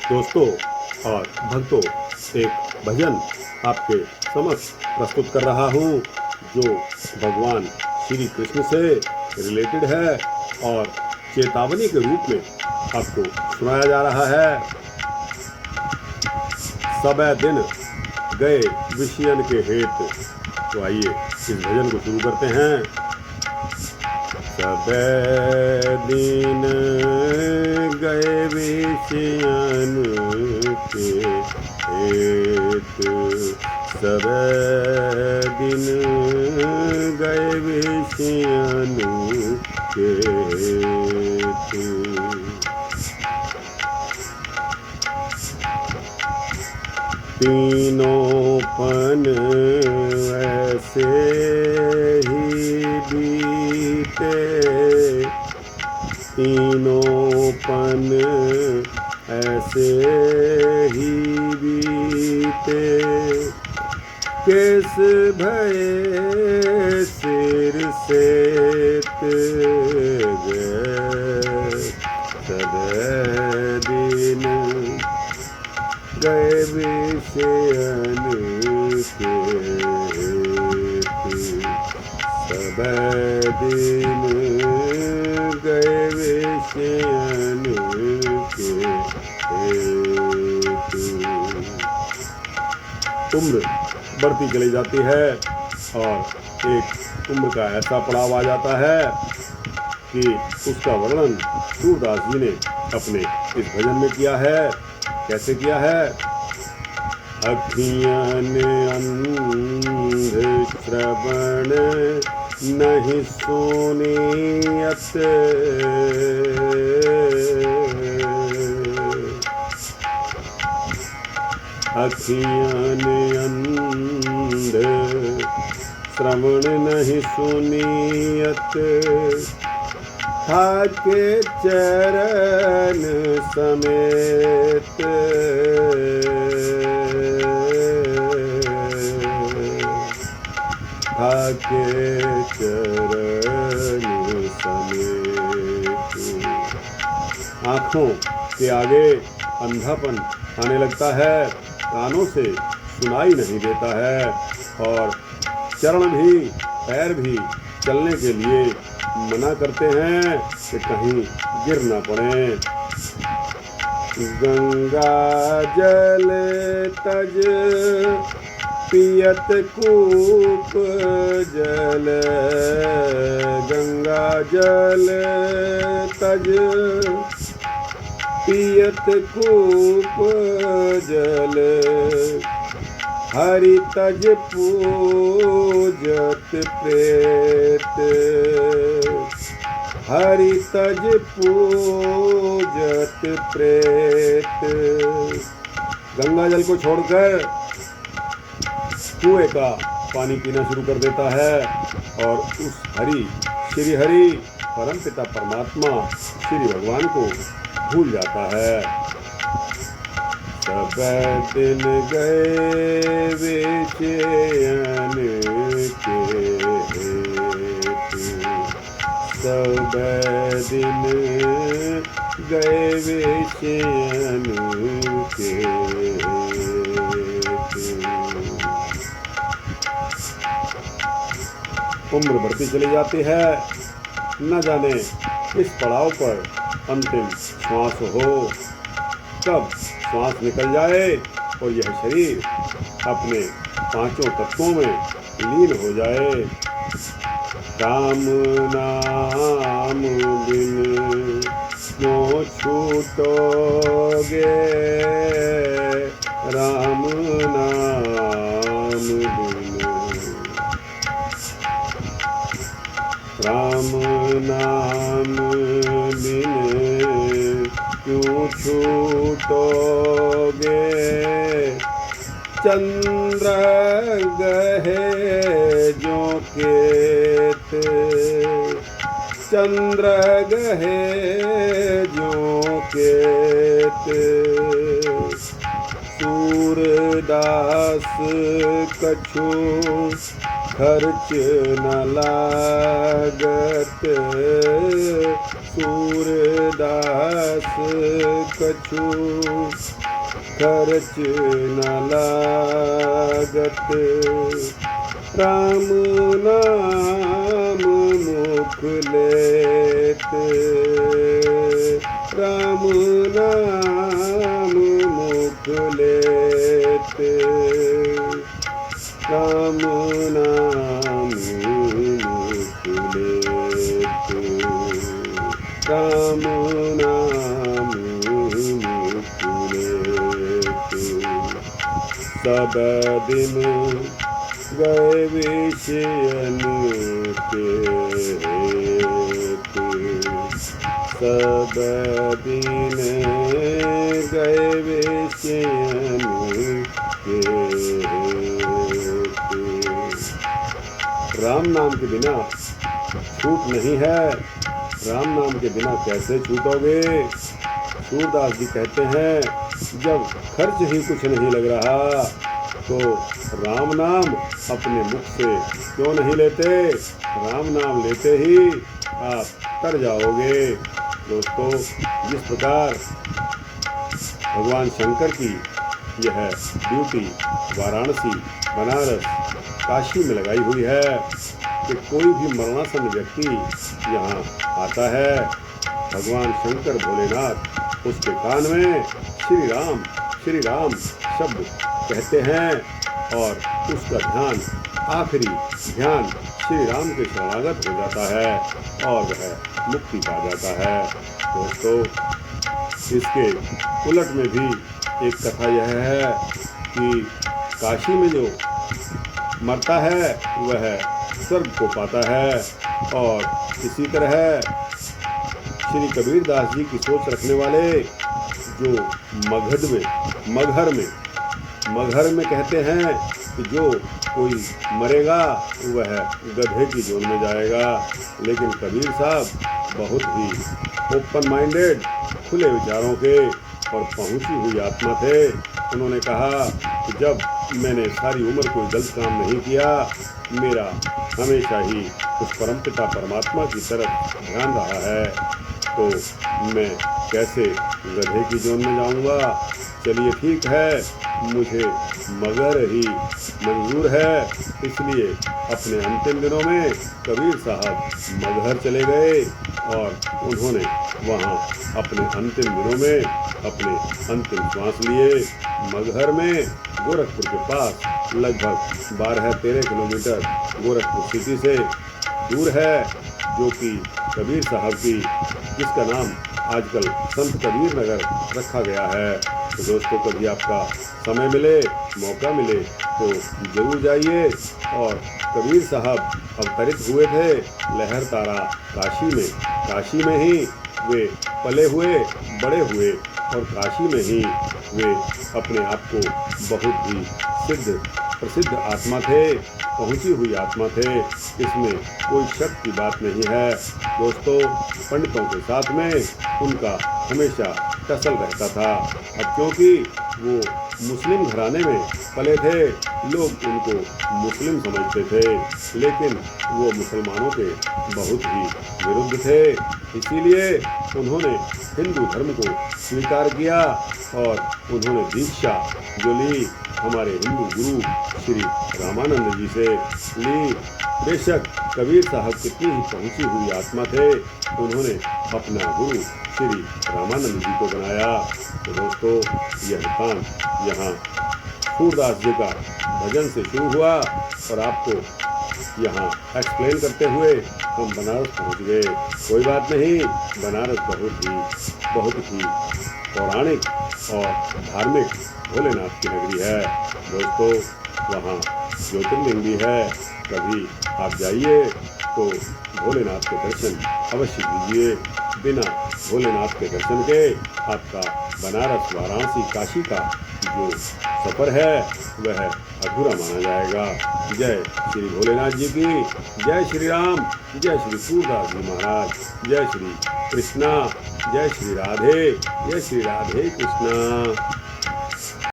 दोस्तों और भक्तों, एक भजन आपके समक्ष प्रस्तुत कर रहा हूँ जो भगवान श्री कृष्ण से रिलेटेड है और चेतावनी के रूप में आपको सुनाया जा रहा है। सबे दिन गए विषयन के हेत। तो आइए इस भजन को शुरू करते हैं। सबे दिन गए विषयन के हेत। सबे दिन गए विषयन के हेत। तीनों पन ऐसे ही बीते। तीनों पन ऐसे ही बीते। केस भये सिर सेत गए। सबे दिन गए विषयन के हेत। सबे दिन गए विषयन के हेत। उम्र बढ़ती चली जाती है और एक उम्र का ऐसा पड़ाव आ जाता है कि उसका वर्णन सूरदास जी ने अपने इस भजन में किया है। कैसे किया है? अखियन अंध श्रवण नहीं सुनियत। अखियन अंध श्रवण नहीं सुनियत। ठाके चरण समेत। ठाके चरण समेत। आँखों के आगे अंधापन आने लगता है, कानों से सुनाई नहीं देता है और चरण भी पैर भी चलने के लिए मना करते हैं कि कहीं गिर न पड़े। गंगा जल तज पियत कूप जल। गंगा जल तज पियत कूप जल। हरि तज पूजत प्रेत। हरि तज पूजत प्रेत। गंगा जल को छोड़कर कुएं का पानी पीना शुरू कर देता है और उस श्री हरि परमपिता परमात्मा श्री भगवान को भूल जाता है। सबे दिन गए विषयन के हेत। सबे दिन गए विषयन के हेत। उम्र बढ़ती चली जाती है, न जाने किस पड़ाव पर अंतिम श्वास हो, कब श्वास निकल जाए और यह शरीर अपने पांचों तत्वों में लीन हो जाए। राम नाम बिन क्यों छूटोगे। राम नाम बिन। राम नाम बिन क्यों छूटोगे। चंद्र गहे जो केत। चंद्र गहे जो केत। सूरदास कछु खर्च न लागत। सूरदास कछु खर्च न लागत, राम नाम मुख लेत, राम नाम मुख लेत, राम नाम मुख लेत, राम नाम मुख लेत। सब दिन गए विषयन के हेतु, सब दिन गए विषयन के हेतु। राम नाम के बिना छूट नहीं है, राम नाम के बिना कैसे छूटोगे। सूरदास जी कहते हैं, जब खर्च ही कुछ नहीं लग रहा तो राम नाम अपने मुख से क्यों नहीं लेते। राम नाम लेते ही आप तर जाओगे। दोस्तों, जिस प्रकार भगवान शंकर की यह ड्यूटी वाराणसी, बनारस, काशी में लगाई हुई है कि कोई भी मरणासन व्यक्ति यहाँ आता है, भगवान शंकर भोलेनाथ उसके कान में श्री राम शब्द कहते हैं और उसका ध्यान, आखिरी ध्यान श्री राम के शरणागत हो जाता है और वह मुक्ति पा जाता है। दोस्तों, इसके उलट में भी एक कथा यह है कि काशी में जो मरता है वह स्वर्ग को पाता है, और इसी तरह श्री कबीर दास जी की सोच रखने वाले जो मगहर में कहते हैं कि जो कोई मरेगा वह गधे की जोन में जाएगा, लेकिन कबीर साहब बहुत ही ओपन माइंडेड, खुले विचारों के और पहुंची हुई आत्मा थे। उन्होंने कहा कि जब मैंने सारी उम्र कोई गलत काम नहीं किया, मेरा हमेशा ही उस परमपिता परमात्मा की तरफ ध्यान रहा है, तो मैं कैसे गधे की जोन में जाऊंगा। चलिए ठीक है, मुझे मगर ही मंजूर है। इसलिए अपने अंतिम दिनों में कबीर साहब मगहर चले गए और उन्होंने वहाँ अपने अंतिम दिनों में अपने अंतिम श्वास लिए। मगहर में गोरखपुर के पास लगभग 12-13 किलोमीटर गोरखपुर सिटी से दूर है, जो कि कबीर साहब की, जिसका नाम आजकल संत कबीर नगर रखा गया है। तो दोस्तों, कभी आपका समय मिले, मौका मिले तो जरूर जाइए। और कबीर साहब अवतरित हुए थे लहर तारा काशी में ही वे पले हुए, बड़े हुए, और काशी में ही वे अपने आप को बहुत ही प्रसिद्ध आत्मा थे, पहुंची हुई आत्मा थे, इसमें कोई शक की बात नहीं है। दोस्तों, पंडितों के साथ में उनका हमेशा टसल रहता था। अब क्योंकि वो मुस्लिम घराने में पले थे, लोग उनको मुस्लिम समझते थे, लेकिन वो मुसलमानों के बहुत ही विरुद्ध थे। इसीलिए उन्होंने हिंदू धर्म को स्वीकार किया और उन्होंने दीक्षा जो ली हमारे हिंदू गुरु श्री रामानंद जी से ली। बेशक कबीर साहब कितनी ही पहुंची हुई आत्मा थे, उन्होंने अपना गुरु श्री रामानंद जी को बनाया। तो दोस्तों, यह काम यहाँ सूरदास जी का भजन से शुरू हुआ और आपको यहाँ एक्सप्लेन करते हुए हम बनारस पहुँच गए। कोई बात नहीं, बनारस बहुत ही पौराणिक और धार्मिक भोलेनाथ की नगरी है। दोस्तों, वहाँ ज्योतिर्लिंग भी है, कभी आप जाइए तो भोलेनाथ के दर्शन अवश्य कीजिए। बिना भोलेनाथ के दर्शन के आपका बनारस, वाराणसी, काशी का जो सफ़र है वह अधूरा माना जाएगा। जय श्री भोलेनाथ जी की, जय श्री राम, जय श्री सूरदास जी महाराज, जय श्री कृष्णा, जय श्री राधे कृष्णा।